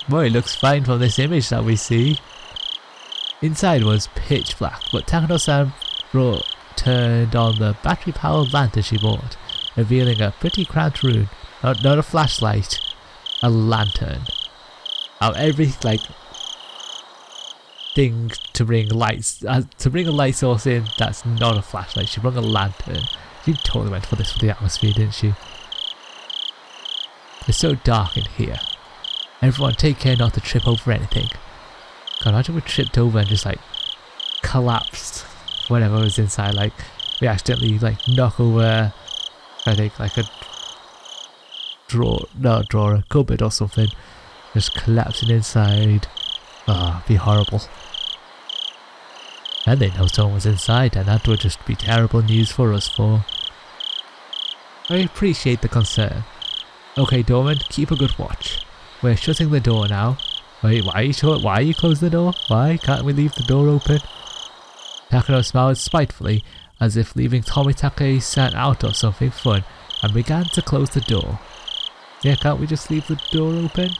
Well, it looks fine from this image that we see. Inside was pitch black, but Takano-san turned on the battery-powered lantern she bought, revealing a pretty cramped room. Not a flashlight, a lantern. Out every thing to bring lights, to bring a light source in, that's not a flashlight. She brought a lantern. She totally went for this for the atmosphere, didn't she? It's so dark in here. Everyone take care not to trip over anything. God, imagine we tripped over and just collapsed whatever was inside. We accidentally knock over, I think a a cupboard or something, just collapsing inside. Ah, be horrible. And they know someone was inside, and that would just be terrible news for us four. I appreciate the concern. Okay, doorman, keep a good watch. We're shutting the door now. Wait, why are you closing the door? Why can't we leave the door open? Takano smiled spitefully, as if leaving Tomitake-san out or something fun, and began to close the door. Yeah, can't we just leave the door open?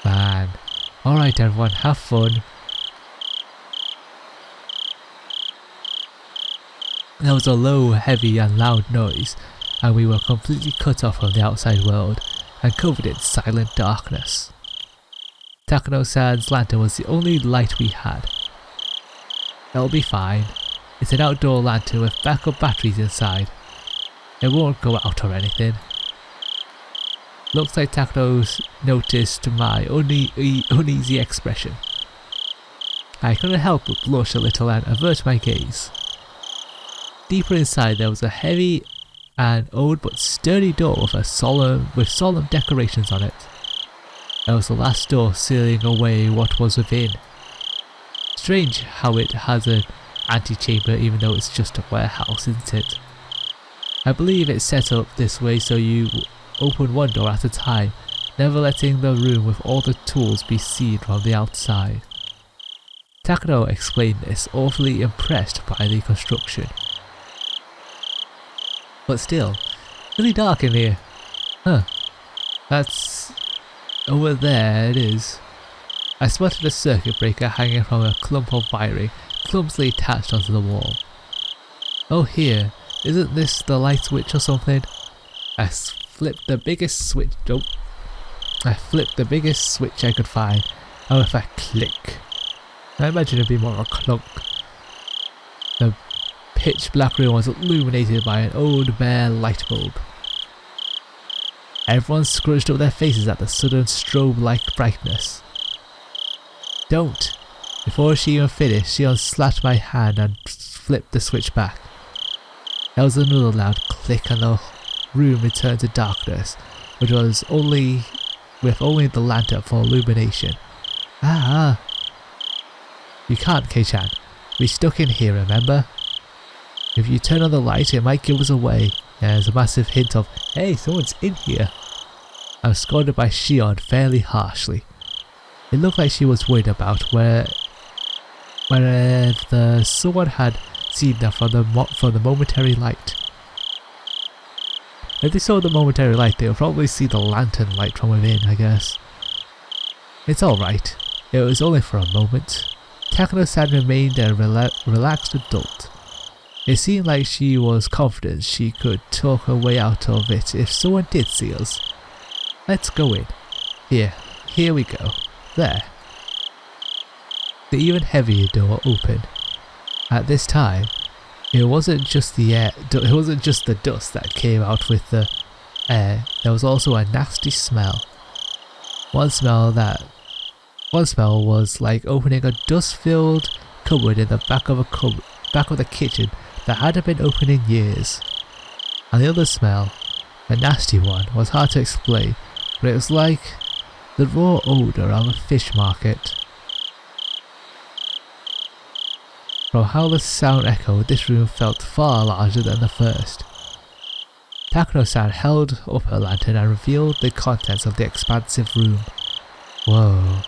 Man. Alright everyone, have fun. There was a low, heavy and loud noise, and we were completely cut off from the outside world, and covered in silent darkness. Takano-san's lantern was the only light we had. It'll be fine. It's an outdoor lantern with backup batteries inside. It won't go out or anything. Looks like Takano's noticed my uneasy expression. I couldn't help but blush a little and avert my gaze. Deeper inside there was a heavy and old but sturdy door with solemn decorations on it. It was the last door sealing away what was within. Strange how it has an antechamber even though it's just a warehouse, isn't it? I believe it's set up this way so you open one door at a time, never letting the room with all the tools be seen from the outside. Takano explained this, awfully impressed by the construction. But still, really dark in here. Huh. That's... over there it is. I spotted a circuit breaker hanging from a clump of wiring, clumsily attached onto the wall. Oh here, isn't this the light switch or something? I flipped the biggest switch I could find, and with a click. I imagine it'd be more of a clunk. The pitch black room was illuminated by an old bare light bulb. Everyone scrunched up their faces at the sudden strobe-like brightness. Don't! Before she even finished, she unslapped my hand and flipped the switch back. There was another loud click and the room returned to darkness, which was with only the lantern for illumination. Ah! You can't, Kei-chan. We're stuck in here, remember? If you turn on the light, it might give us away. There's a massive hint of, hey, someone's in here. I was scolded by Shion fairly harshly. It looked like she was worried about whether someone had seen them from the momentary light. If they saw the momentary light, they would probably see the lantern light from within, I guess. It's alright. It was only for a moment. Takano-san remained a relaxed adult. It seemed like she was confident she could talk her way out of it if someone did see us. Let's go in. Here we go. There. The even heavier door opened. At this time, it wasn't just the dust that came out with the air. There was also a nasty smell. One smell was like opening a dust-filled cupboard in the back of the kitchen that hadn't been opened in years. And the other smell, a nasty one, was hard to explain, but it was like the raw odour of a fish market. From how the sound echoed, this room felt far larger than the first. Takano-san held up her lantern and revealed the contents of the expansive room. Whoa.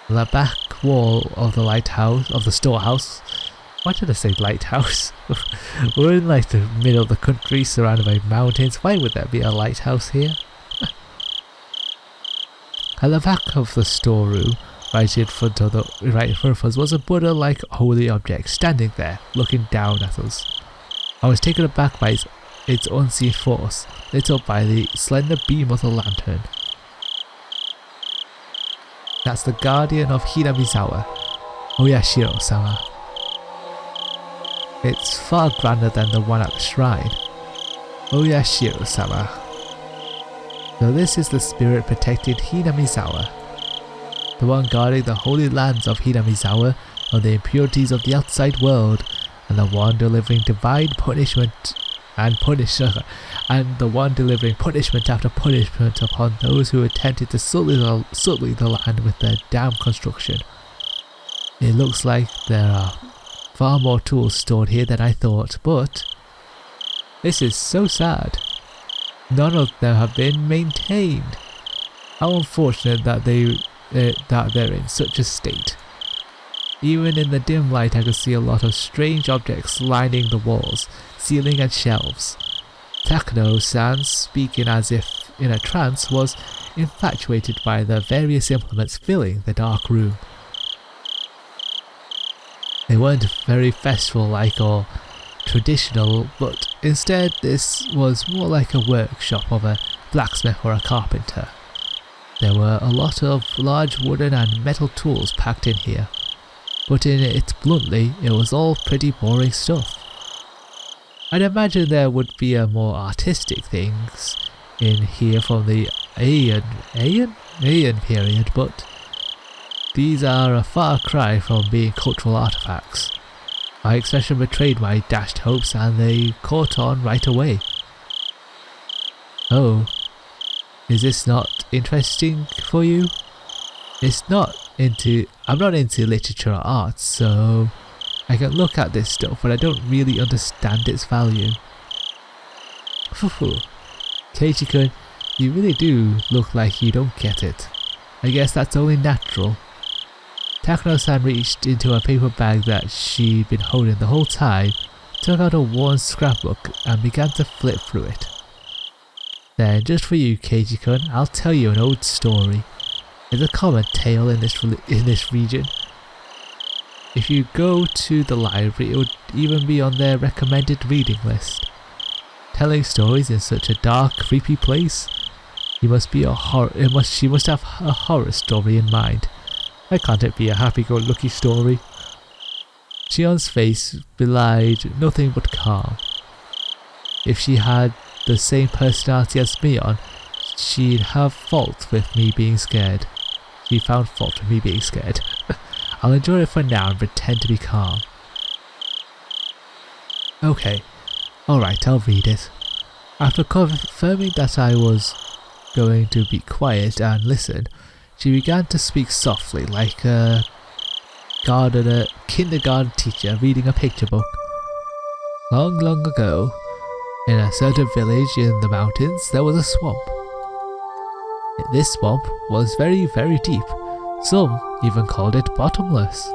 The back wall of the storehouse. Why did I say lighthouse? We're in the middle of the country surrounded by mountains. Why would there be a lighthouse here? At the back of the storeroom, right in front of us, was a Buddha-like holy object standing there, looking down at us. I was taken aback by its unseen force, lit up by the slender beam of the lantern. That's the guardian of Hinamizawa, Oyashiro-sama. It's far grander than the one at the shrine. Oyashiro-sama. So this is the spirit protecting Hinamizawa, the one guarding the holy lands of Hinamizawa from the impurities of the outside world, and the one delivering divine punishment and the one delivering punishment after punishment upon those who attempted to sully the land with their dam construction. It looks like there are far more tools stored here than I thought, but this is so sad. None of them have been maintained. How unfortunate that they're in such a state. Even in the dim light I could see a lot of strange objects lining the walls, ceiling and shelves. Takano-san, speaking as if in a trance, was infatuated by the various implements filling the dark room. They weren't very festival-like or traditional, but instead this was more like a workshop of a blacksmith or a carpenter. There were a lot of large wooden and metal tools packed in here, but in it bluntly, it was all pretty boring stuff. I'd imagine there would be a more artistic things in here from the Heian period, but these are a far cry from being cultural artifacts. My expression betrayed my dashed hopes and they caught on right away. Oh, is this not interesting for you? I'm not into literature or art, so I can look at this stuff, but I don't really understand its value. Keiji-kun, you really do look like you don't get it. I guess that's only natural. Takano-san reached into a paper bag that she'd been holding the whole time, took out a worn scrapbook and began to flip through it. Then, just for you, Keiji-kun, I'll tell you an old story. It's a common tale in this region. If you go to the library, it would even be on their recommended reading list. Telling stories in such a dark, creepy place, she must have a horror story in mind. Why can't it be a happy-go-lucky story? Shion's face belied nothing but calm. If she had the same personality as Mion, she'd have fault with me being scared. She found fault with me being scared. I'll enjoy it for now and pretend to be calm. Okay, alright, I'll read it. After confirming that I was going to be quiet and listen, she began to speak softly like a kindergarten teacher reading a picture book. Long, long ago, in a certain village in the mountains, there was a swamp. This swamp was very, very deep. Some even called it bottomless.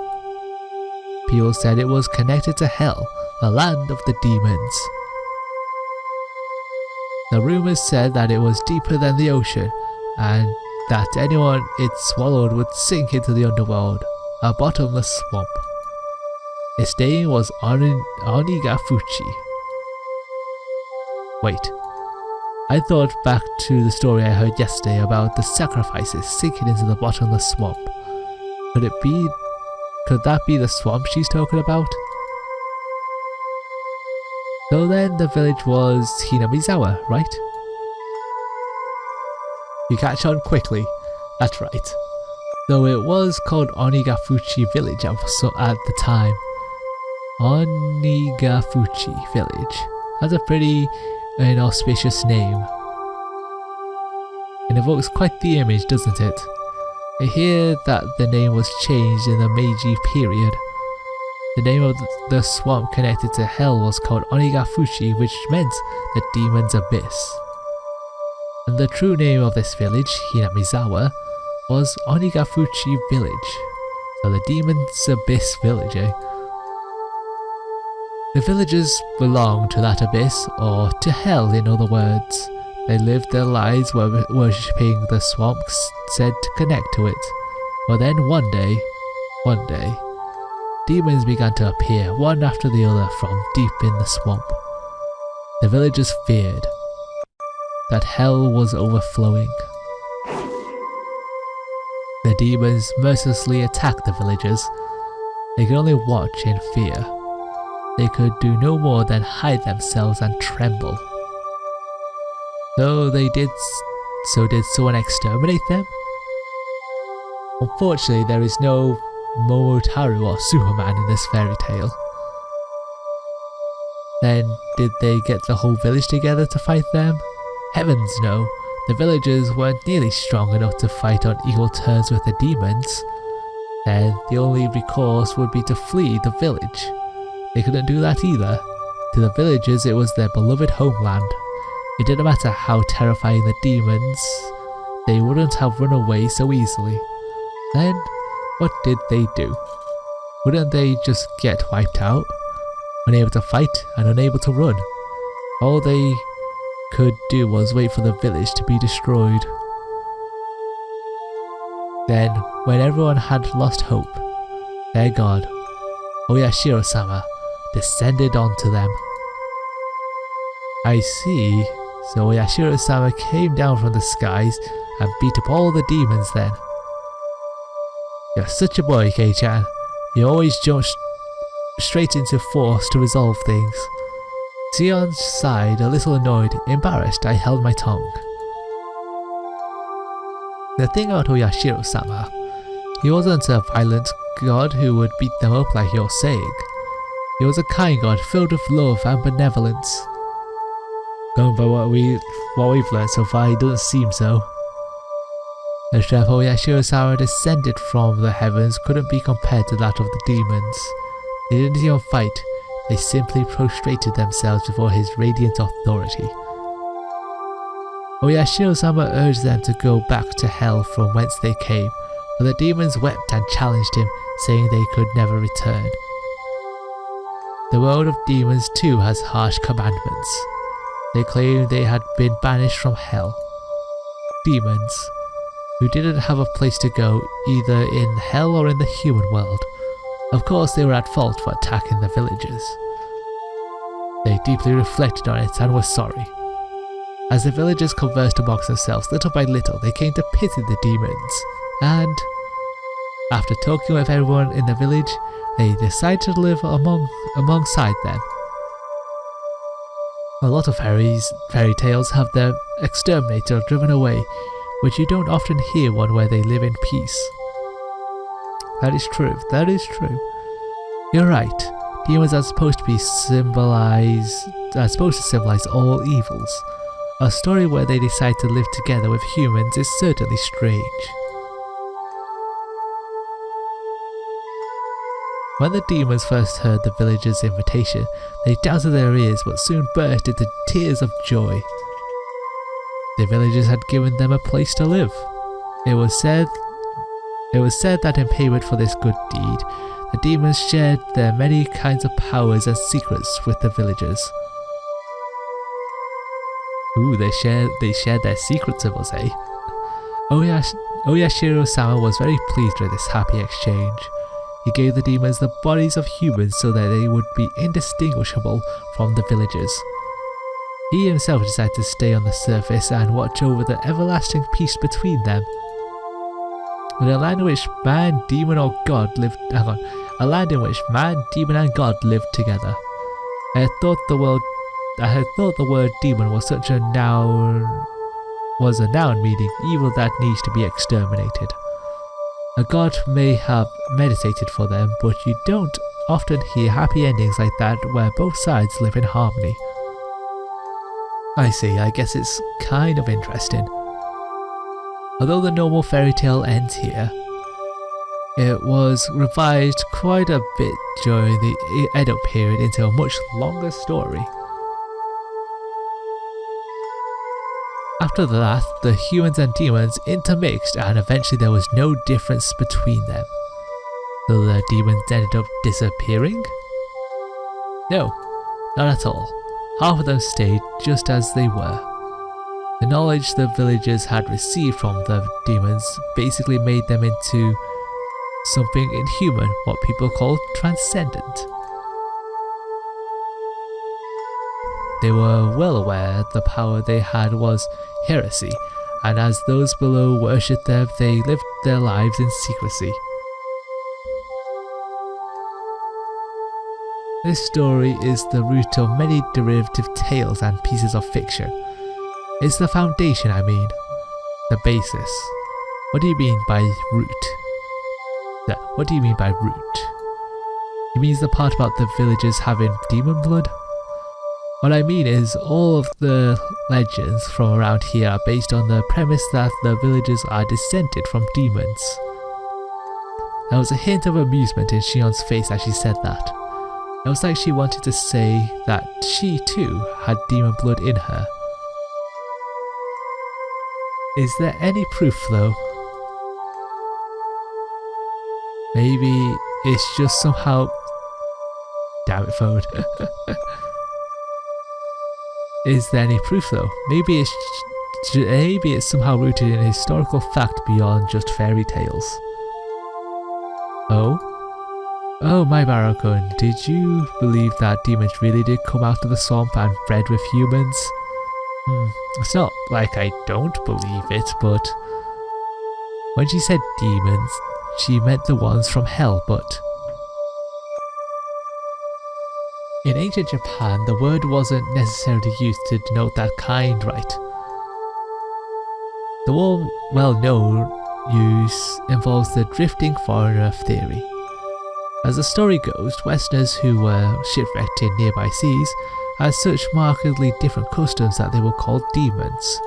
People said it was connected to Hell, the land of the demons. The rumors said that it was deeper than the ocean, and that anyone it swallowed would sink into the underworld, a bottomless swamp. Its name was Onigafuchi. Wait, I thought back to the story I heard yesterday about the sacrifices sinking into the bottomless swamp. Could that be the swamp she's talking about? So then the village was Hinamizawa, right? You catch on quickly, that's right. Though it was called Onigafuchi village at the time. Onigafuchi village. That's a pretty inauspicious name. It evokes quite the image, doesn't it? I hear that the name was changed in the Meiji period. The name of the swamp connected to Hell was called Onigafuchi, which meant the demon's abyss. And the true name of this village, Hinamizawa, was Onigafuchi village. So the demon's abyss village, eh? The villagers belonged to that abyss, or to Hell in other words. They lived their lives worshipping the swamp said to connect to it. But then one day, demons began to appear one after the other from deep in the swamp. The villagers feared that hell was overflowing. The demons mercilessly attacked the villagers. They could only watch in fear. They could do no more than hide themselves and tremble. Did someone exterminate them? Unfortunately, there is no Momotaru or Superman in this fairy tale. Then, did they get the whole village together to fight them? Heavens no, the villagers weren't nearly strong enough to fight on equal terms with the demons. Then, the only recourse would be to flee the village. They couldn't do that either. To the villagers, it was their beloved homeland. It didn't matter how terrifying the demons, they wouldn't have run away so easily. Then, what did they do? Wouldn't they just get wiped out? Unable to fight and unable to run. All they could do was wait for the village to be destroyed. Then, when everyone had lost hope, their god, Oyashiro-sama, descended onto them. I see, so Oyashiro-sama came down from the skies and beat up all the demons then. You're such a boy, Kei-chan. You always jump straight into force to resolve things. Sion's sighed, a little annoyed. Embarrassed, I held my tongue. The thing about Oyashiro-sama, he wasn't a violent god who would beat them up like you're saying. He was a kind god filled with love and benevolence. Going by what we've learned so far, he doesn't seem so. The strength Oyashiro-sama descended from the heavens couldn't be compared to that of the demons. They didn't even fight, they simply prostrated themselves before his radiant authority. Oyashiro-sama urged them to go back to hell from whence they came, but the demons wept and challenged him, saying they could never return. The world of demons too has harsh commandments. They claimed they had been banished from hell. Demons, who didn't have a place to go either in hell or in the human world. Of course, they were at fault for attacking the villagers. They deeply reflected on it and were sorry. As the villagers conversed amongst themselves, little by little, they came to pity the demons, and after talking with everyone in the village, they decided to live alongside them. A lot of fairy tales have them exterminated or driven away, but you don't often hear one where they live in peace. That is true. You're right. Demons are supposed to symbolize all evils. A story where they decide to live together with humans is certainly strange. When the demons first heard the villagers' invitation, they doubted their ears but soon burst into tears of joy. The villagers had given them a place to live. It was said that in payment for this good deed, the demons shared their many kinds of powers and secrets with the villagers. Ooh, they shared their secrets with us, eh? Oyashiro-sama was very pleased with this happy exchange. He gave the demons the bodies of humans so that they would be indistinguishable from the villagers. He himself decided to stay on the surface and watch over the everlasting peace between them. In a land in which man, demon or god lived a land in which man, demon and god lived together. I had thought the word demon was a noun meaning evil that needs to be exterminated. A god may have meditated for them, but you don't often hear happy endings like that where both sides live in harmony. I see, I guess it's kind of interesting. Although the normal fairy tale ends here, it was revised quite a bit during the Edo period into a much longer story. After that, the humans and demons intermixed and eventually there was no difference between them. So the demons ended up disappearing? No, not at all. Half of them stayed just as they were. The knowledge the villagers had received from the demons basically made them into something inhuman, what people call transcendent. They were well aware the power they had was heresy, and as those below worshipped them, they lived their lives in secrecy. This story is the root of many derivative tales and pieces of fiction. It's the foundation, I mean. The basis. What do you mean by root? What do you mean by root? It means the part about the villagers having demon blood? What I mean is, all of the legends from around here are based on the premise that the villagers are descended from demons. There was a hint of amusement in Shion's face as she said that. It was like she wanted to say that she too had demon blood in her. Is there any proof though? Maybe it's just somehow... Damn it, phone. Is there any proof though? Maybe it's somehow rooted in historical fact beyond just fairy tales. Oh? Oh, my Barakun, did you believe that demons really did come out of the swamp and bred with humans? It's not like I don't believe it, but... When she said demons, she meant the ones from hell, but... In ancient Japan, the word wasn't necessarily used to denote that kind, right? The more well-known use involves the drifting foreigner theory. As the story goes, Westerners who were shipwrecked in nearby seas had such markedly different customs that they were called demons.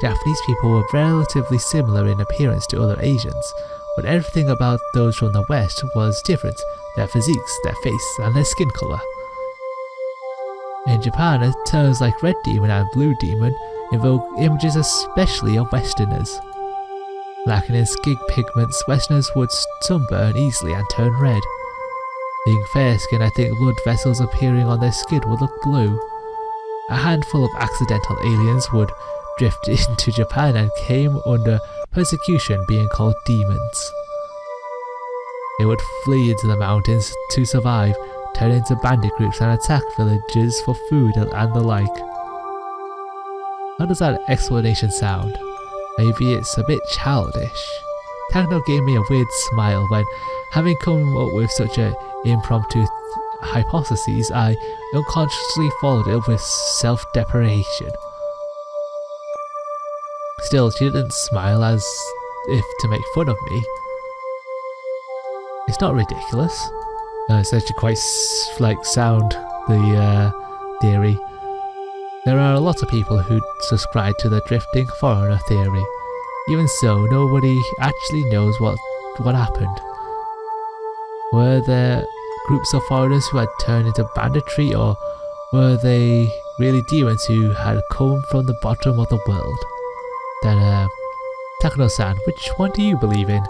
Japanese people were relatively similar in appearance to other Asians, but everything about those from the West was different: their physiques, their face, and their skin colour. In Japan, terms like red demon and blue demon evoke images especially of Westerners. Lacking in skin pigments, Westerners would sunburn easily and turn red. Being fair-skinned, I think blood vessels appearing on their skin would look blue. A handful of accidental aliens would drift into Japan and came under persecution, being called demons. They would flee into the mountains to survive, turn into bandit groups and attack villages for food and the like. How does that explanation sound? Maybe it's a bit childish. Takano gave me a weird smile when, having come up with such an impromptu hypothesis, I unconsciously followed it with self-deprecation. Still, she didn't smile as if to make fun of me. It's not ridiculous. It's actually quite sound, the theory. There are a lot of people who subscribe to the drifting foreigner theory. Even so, nobody actually knows what happened. Were there groups of foreigners who had turned into banditry, or were they really demons who had come from the bottom of the world? Then, Takano-san, which one do you believe in?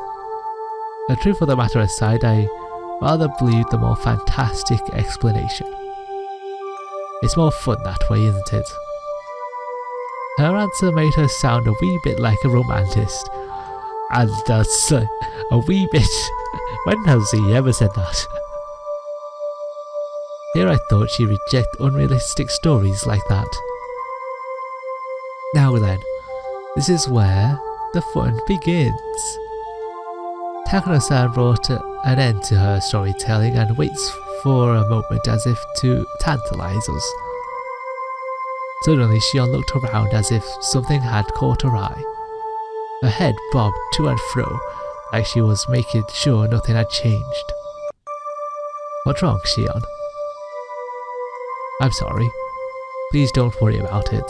The truth of the matter aside, I rather believe the more fantastic explanation. It's more fun that way, isn't it? Her answer made her sound a wee bit like a romanticist. And that's a wee bit... When has he ever said that? Here I thought she'd reject unrealistic stories like that. Now then, this is where the fun begins. Takano-san brought an end to her storytelling and waits for a moment as if to tantalize us. Suddenly Shion looked around as if something had caught her eye. Her head bobbed to and fro, like she was making sure nothing had changed. What's wrong, Shion? I'm sorry. Please don't worry about it.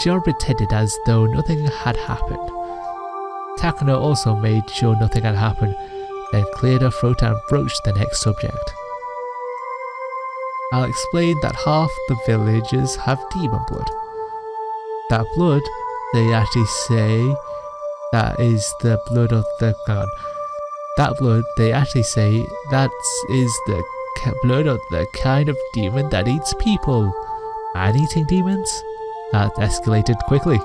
Shion pretended as though nothing had happened. Takano also made sure nothing had happened, then cleared her throat and broached the next subject. I'll explain that half the villagers have demon blood. That blood, they actually say, that is the blood of the god. That blood, they actually say, that is the blood of the kind of demon that eats people. Man-eating demons? That escalated quickly.